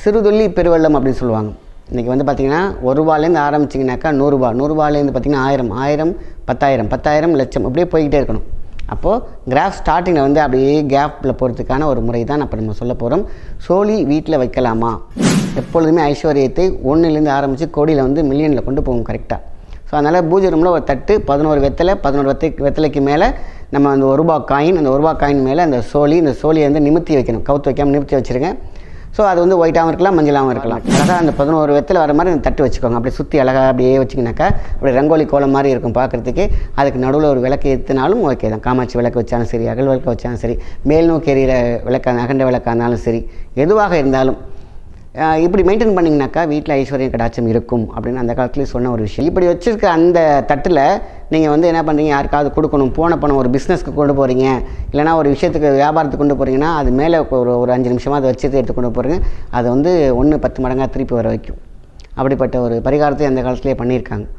சிறுதுள்ளி பெருவெள்ளம் அப்படின்னு சொல்லுவாங்க. இன்றைக்கி வந்து பார்த்திங்கன்னா ரூபாலேருந்து ஆரம்பிச்சிங்கனாக்கா நூறுரூபாலேருந்து பார்த்திங்கன்னா 1000 10,000 10,000 லட்சம் அப்படியே போய்கிட்டே இருக்கணும். அப்போது கிராஃப் ஸ்டார்டிங்கில் வந்து அப்படியே கேப்பில் போகிறதுக்கான ஒரு முறை தான் இப்போ நம்ம சொல்ல போகிறோம். சோழி வீட்டில் வைக்கலாமா? எப்பொழுதுமே ஐஸ்வர்யத்தை 1லேருந்து ஆரம்பித்து கோடியில் வந்து மில்லியனில் கொண்டு போகும் கரெக்டாக. ஸோ அதனால் பூஜை ரூமில் ஒரு தட்டு 11 வெத்தலைக்கு மேலே நம்ம அந்த ரூபா காயின், அந்த ரூபா காயின் மேலே அந்த இந்த சோழியை வந்து நிமித்தி வைக்கணும். கவுத்து வைக்காமல் நிமித்தி வச்சுருங்க. ஸோ அது வந்து ஒயிட்டாகவும் இருக்கலாம், மஞ்சளாகவும் இருக்கலாம். அழகாக அந்த 11 வெத்தலை வர மாதிரி அந்த தட்டு வச்சுக்கோங்க. அப்படியே சுற்றி அழகாக அப்படியே வச்சிங்கனாக்கா அப்படியே ரங்கோலி கோலம் மாதிரி இருக்கும் பார்க்குறதுக்கு. அதுக்கு நடுவில் ஒரு விளக்கு ஏற்றினாலும் ஓகே தான். காமாட்சி விளக்கு வச்சாலும் சரி, அகல் விளக்கு வச்சாலும் சரி, மேல் நோக்கி எறிகிற விளக்கு அகண்ட விளக்காக இருந்தாலும் சரி, எதுவாக இருந்தாலும் இப்படி மெயின்டைன் பண்ணிங்கனாக்கா வீட்டில் ஐஸ்வர்யம் கடாட்சம் இருக்கும் அப்படின்னு அந்த காலத்துலேயே சொன்ன ஒரு விஷயம். இப்படி வச்சுருக்க அந்த தட்டில் நீங்கள் வந்து என்ன பண்ணுறீங்க, யாருக்காவது கொடுக்கணும், போன பணம் ஒரு பிஸ்னஸ்க்கு கொண்டு போகிறீங்க, இல்லைனா ஒரு விஷயத்துக்கு வியாபாரத்துக்கு கொண்டு போகிறீங்கன்னா அது மேலே ஒரு 5 நிமிஷமாக அதை வச்சுட்டு எடுத்து கொண்டு போகிறீங்க. அது வந்து 1-10 மடங்காக திருப்பி வர வைக்கும். அப்படிப்பட்ட ஒரு பரிகாரத்தை அந்த காலத்துலேயே பண்ணியிருக்காங்க.